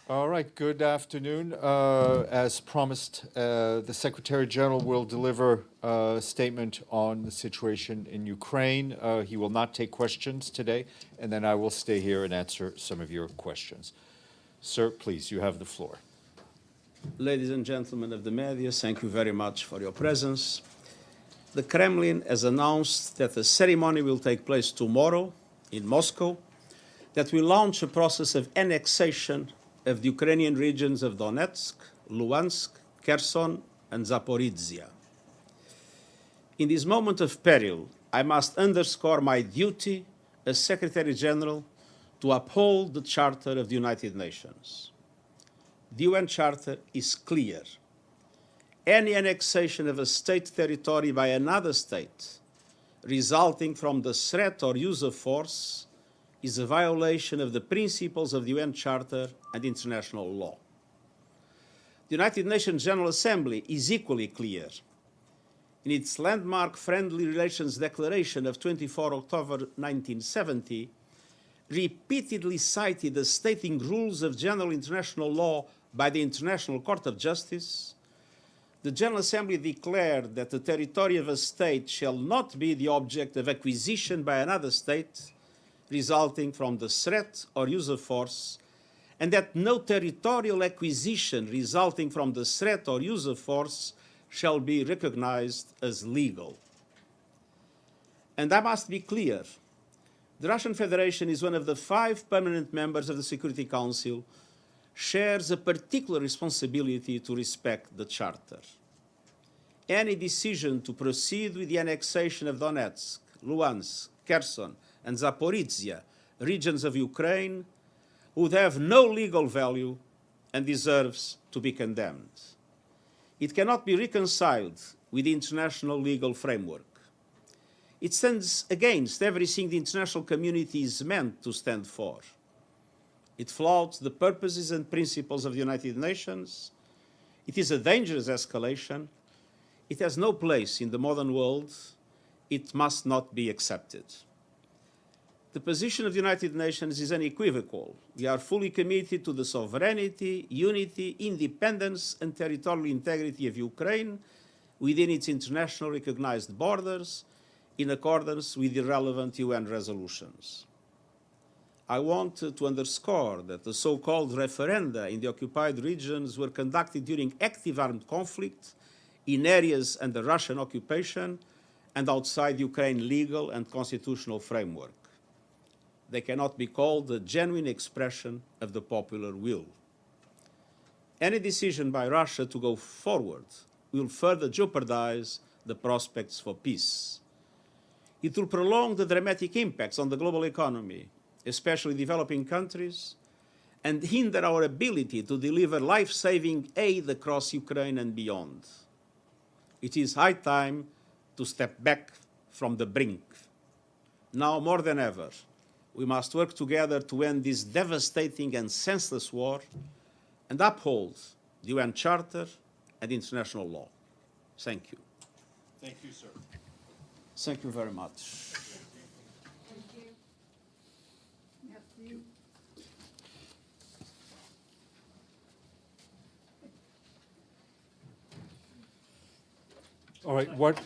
All right, good afternoon. As promised, the Secretary General will deliver a statement on the situation in Ukraine. He will not take questions today, and then I will stay here and answer some of your questions. Sir, please, you have the floor. Ladies and gentlemen of the media, thank you very much for your presence. The Kremlin has announced that the ceremony will take place tomorrow in Moscow, that will launch a process of annexation of the Ukrainian regions of Donetsk, Luhansk, Kherson, and Zaporizhia. In this moment of peril, I must underscore my duty as Secretary General to uphold the Charter of the United Nations. The UN Charter is clear. Any annexation of a state territory by another state resulting from the threat or use of force is a violation of the principles of the UN Charter and international law. The United Nations General Assembly is equally clear. In its landmark Friendly Relations Declaration of 24 October 1970, repeatedly cited the stating rules of general international law by the International Court of Justice, the General Assembly declared that the territory of a state shall not be the object of acquisition by another state resulting from the threat or use of force, and that no territorial acquisition resulting from the threat or use of force shall be recognized as legal. And I must be clear, the Russian Federation is one of the 5 permanent members of the Security Council, shares a particular responsibility to respect the Charter. Any decision to proceed with the annexation of Donetsk, Luhansk, Kherson, and Zaporizhia, regions of Ukraine, would have no legal value and deserves to be condemned. It cannot be reconciled with the international legal framework. It stands against everything the international community is meant to stand for. It flouts the purposes and principles of the United Nations. It is a dangerous escalation. It has no place in the modern world. It must not be accepted. The position of the United Nations is unequivocal. We are fully committed to the sovereignty, unity, independence, and territorial integrity of Ukraine within its internationally recognized borders in accordance with the relevant UN resolutions. I want to underscore that the so-called referenda in the occupied regions were conducted during active armed conflict in areas under Russian occupation and outside Ukraine's legal and constitutional framework. They cannot be called a genuine expression of the popular will. Any decision by Russia to go forward will further jeopardize the prospects for peace. It will prolong the dramatic impacts on the global economy, especially developing countries, and hinder our ability to deliver life-saving aid across Ukraine and beyond. It is high time to step back from the brink. Now more than ever, we must work together to end this devastating and senseless war and uphold the UN Charter and international law. Thank you. Thank you, sir. Thank you very much. Thank you. Matthew. All right, what